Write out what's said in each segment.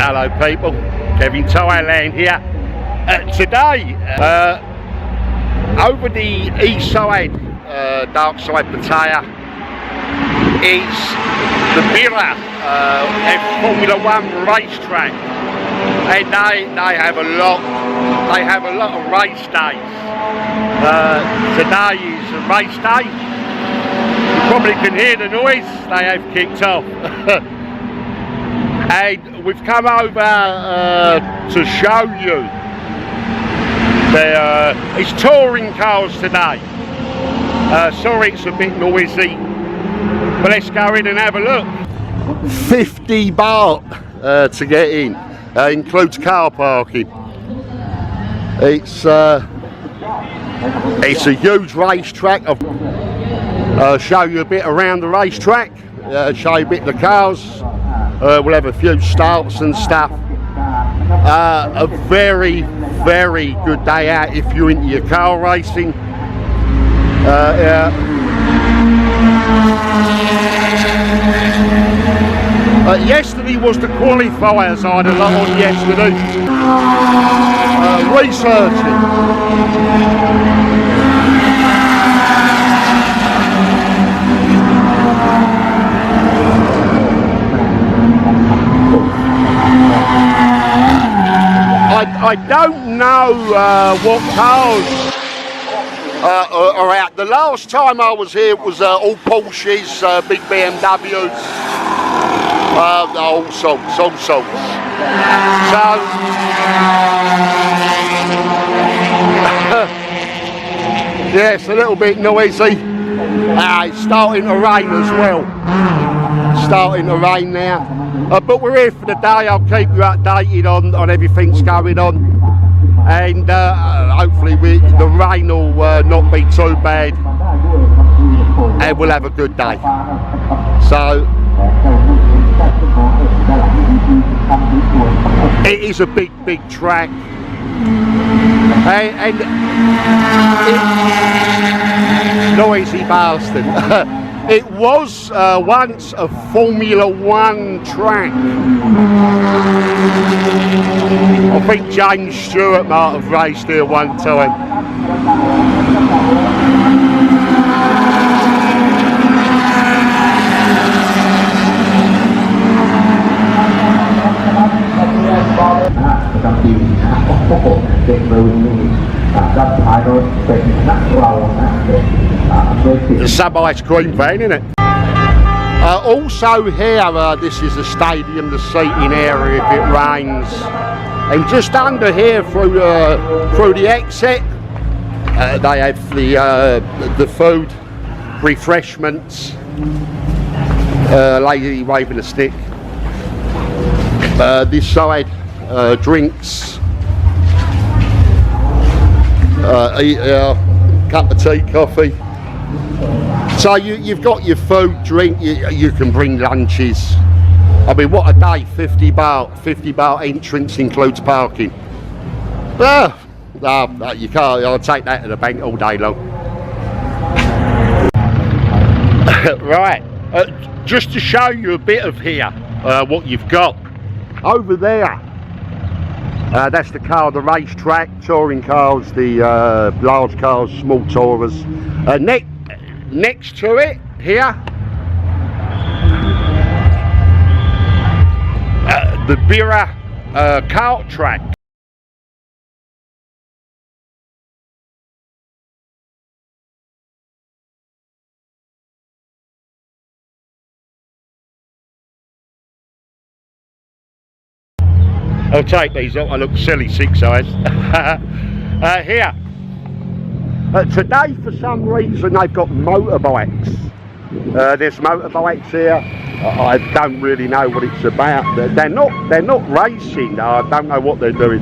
Hello people, Kevin Thailand here. Today, over the east side, dark side Pattaya, is the BIRA Formula 1 racetrack, and they have a lot of race days. Today is a race day. You probably can hear the noise. They have kicked off. And we've come over to show you it's touring cars today. Sorry it's a bit noisy, but let's go in and have a look. 50 baht to get in, includes car parking. It's a huge racetrack. I'll show you a bit around the racetrack, show you a bit of the cars. We'll have a few starts and stuff. A very, very good day out if you're into your car racing. Yesterday was the qualifiers. I had a lot on yesterday. Researching. I don't know what cars are out. The last time I was here it was all Porsches, big BMWs, all sorts. So yeah, it's a little bit noisy. It's starting to rain as well. Starting to rain now. But we're here for the day. I'll keep you updated on everything that's going on, and hopefully the rain will not be too bad, and we'll have a good day. So it is a big track, and noisy bastard. It was once a Formula 1 track. I think James Stewart might have raced here one time. The sub ice cream van, isn't it? Also here, this is the stadium, the seating area if it rains, and just under here through the exit, they have the food, refreshments, lady waving a stick. This side, drinks, cup of tea, coffee. So you've got your food, drink, you can bring lunches. I mean, what a day, 50 baht entrance includes parking. You can't, I'll take that to the bank all day long. Right, just to show you a bit of here, what you've got. Over there, that's the racetrack, touring cars, the large cars, small tourers. Next to it, here, the BIRA kart track. I'll take these off, I look silly 6 eyes. Here. Today, for some reason, they've got motorbikes. There's motorbikes here. I don't really know what it's about. They're not racing. I don't know what they're doing.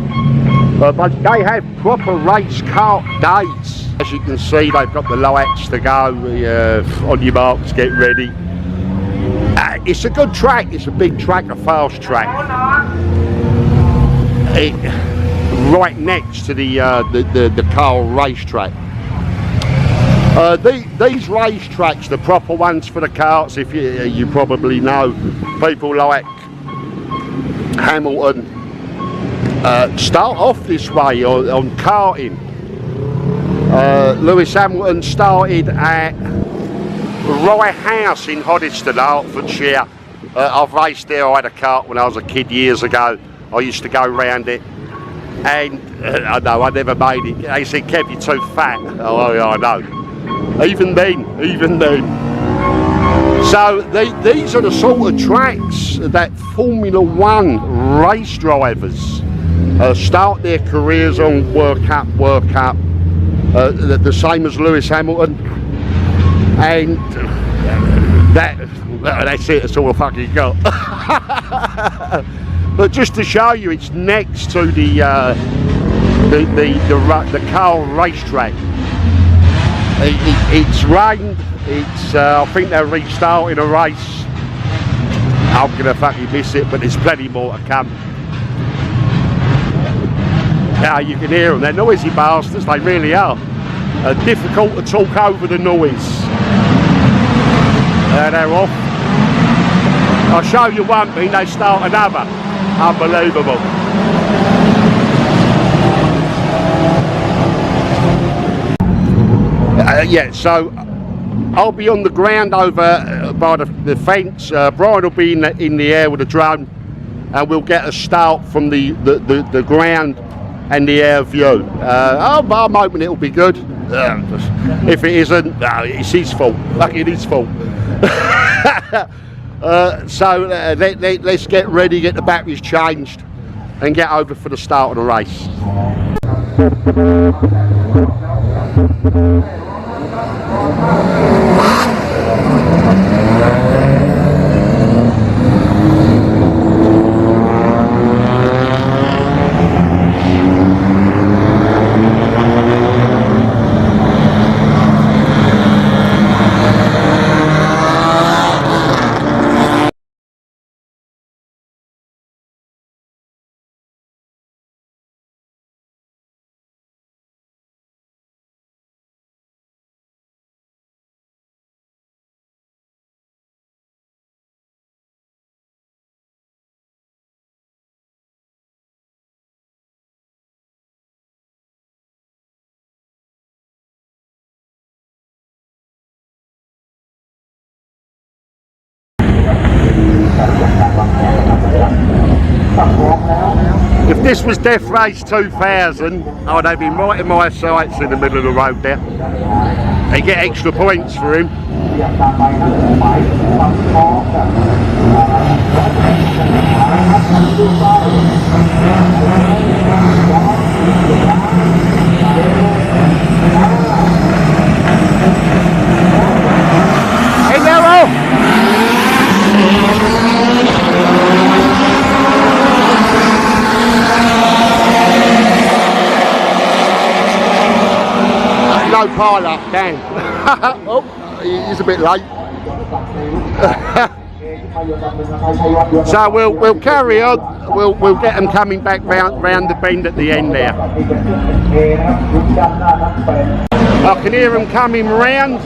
But they have proper race kart days. As you can see, they've got the lights to go. On your marks, get ready. It's a good track. It's a big track, a fast track. Right next to the car racetrack. These racetracks, the proper ones for the karts, if you probably know, people like Hamilton start off this way on karting. Lewis Hamilton started at Rye House in Hoddesdon, Hertfordshire. I've raced there. I had a kart when I was a kid years ago. I used to go round it, and I know I never made it. They said, "Kev, you're too fat." Oh, yeah, I know. Even then. So these are the sort of tracks that Formula One race drivers start their careers on. Work up. The same as Lewis Hamilton, and that's it. That's all I fucking got. But just to show you, it's next to the Carl racetrack. It's rained. I think they're restarting a race. I'm gonna fucking miss it, but there's plenty more to come. Now you can hear them. They're noisy bastards. They really are. Difficult to talk over the noise. They're off. I'll show you one thing. They start another. Unbelievable. Yeah, so I'll be on the ground over by the fence. Brian will be in the air with a drone, and we'll get a start from the ground and the air view. I'm hoping it'll be good. If it isn't, it's his fault. Lucky it's his fault. So let's get ready, get the batteries changed, and get over for the start of the race. If this was Death Race 2000, I'd have him right in my sights in the middle of the road there. They get extra points for him. Hey, Nero! No pile up, damn. Oh, he's a bit late. So we'll carry on. We'll get them coming back round the bend at the end there. I can hear them coming round.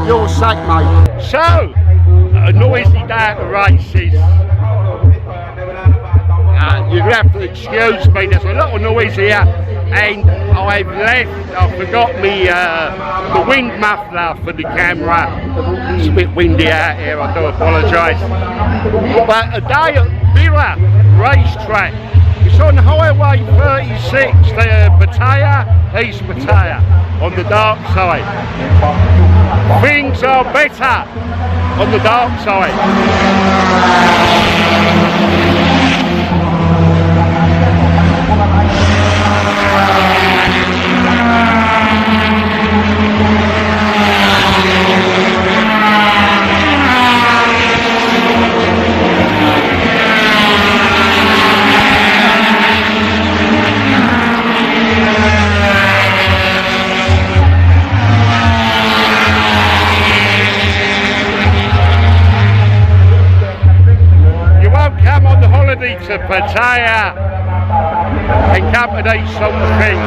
You're sacked, mate. So, a noisy day at the races. You have to excuse me, there's a lot of noise here, and I've left, I forgot me the wind muffler for the camera. It's a bit windy out here, I do apologise. But a day at BIRA racetrack. It's on Highway 36 to Pattaya, East Pattaya, on the dark side. Things are better on the dark side. Pattaya and come to these sort of things.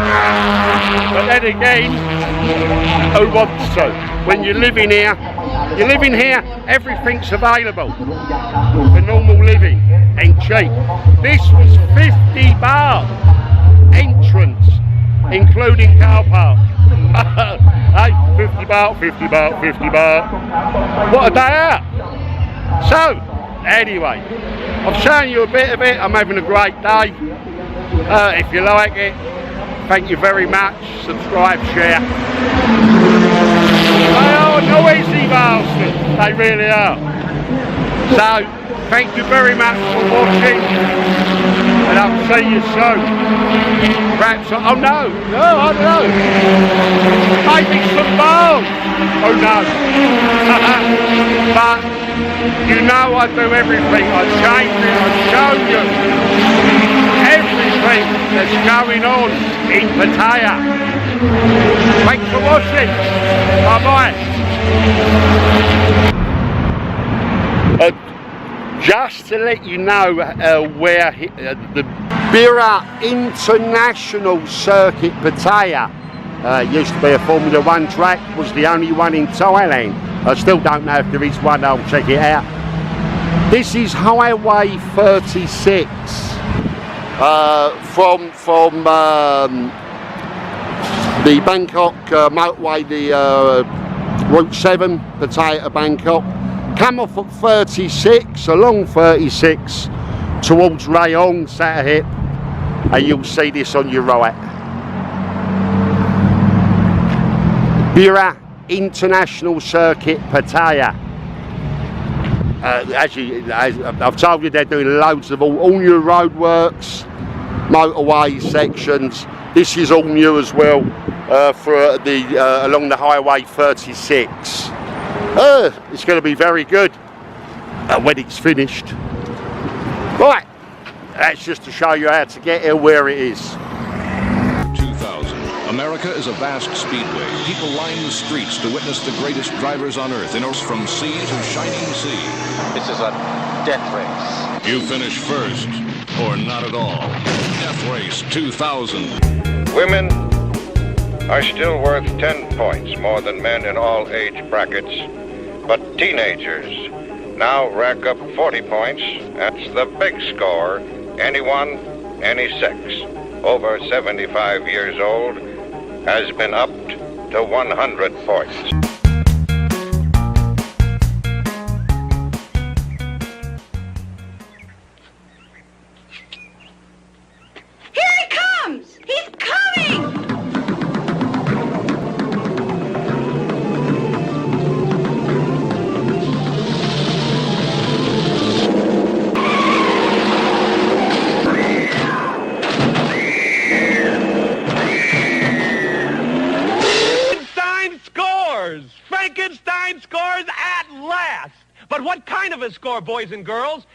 But then again, who wants to? When you're living here, everything's available for normal living and cheap. This was 50 baht entrance, including car park. Hey, 50 baht, 50 baht, 50 baht. What a day out. So, anyway, I've shown you a bit of it. I'm having a great day. If you like it, thank you very much. Subscribe, share. They are noisy bastards. They really are. So, thank you very much for watching. And I'll see you soon. Perhaps, oh no, I don't know. Maybe some bars. Oh no. But, you know I do everything. I change it, I show you everything that's going on in Pattaya. Thanks for watching. Bye-bye. Just to let you know where the BIRA International Circuit Pattaya used to be a Formula 1 track, was the only one in Thailand. I still don't know if there is one, I'll check it out. This is Highway 36 from the Bangkok motorway, the Route 7, Pattaya to Bangkok. Come off at 36, along 36, towards Rayong, Satahip, and you'll see this on your right. BIRA International Circuit Pattaya. As I've told you, they're doing loads of all new roadworks, motorway sections. This is all new as well for the along the Highway 36. It's going to be very good when it's finished. Right, that's just to show you how to get here, where it is. 2000. America is a vast speedway. People line the streets to witness the greatest drivers on earth, from sea to shining sea. This is a death race. You finish first, or not at all. Death Race 2000. Women are still worth 10 points more than men in all age brackets, but teenagers now rack up 40 points. That's the big score. Anyone, any sex, over 75 years old, has been upped to 100 points. Here he comes! He's coming! Frankenstein scores at last! But what kind of a score, boys and girls?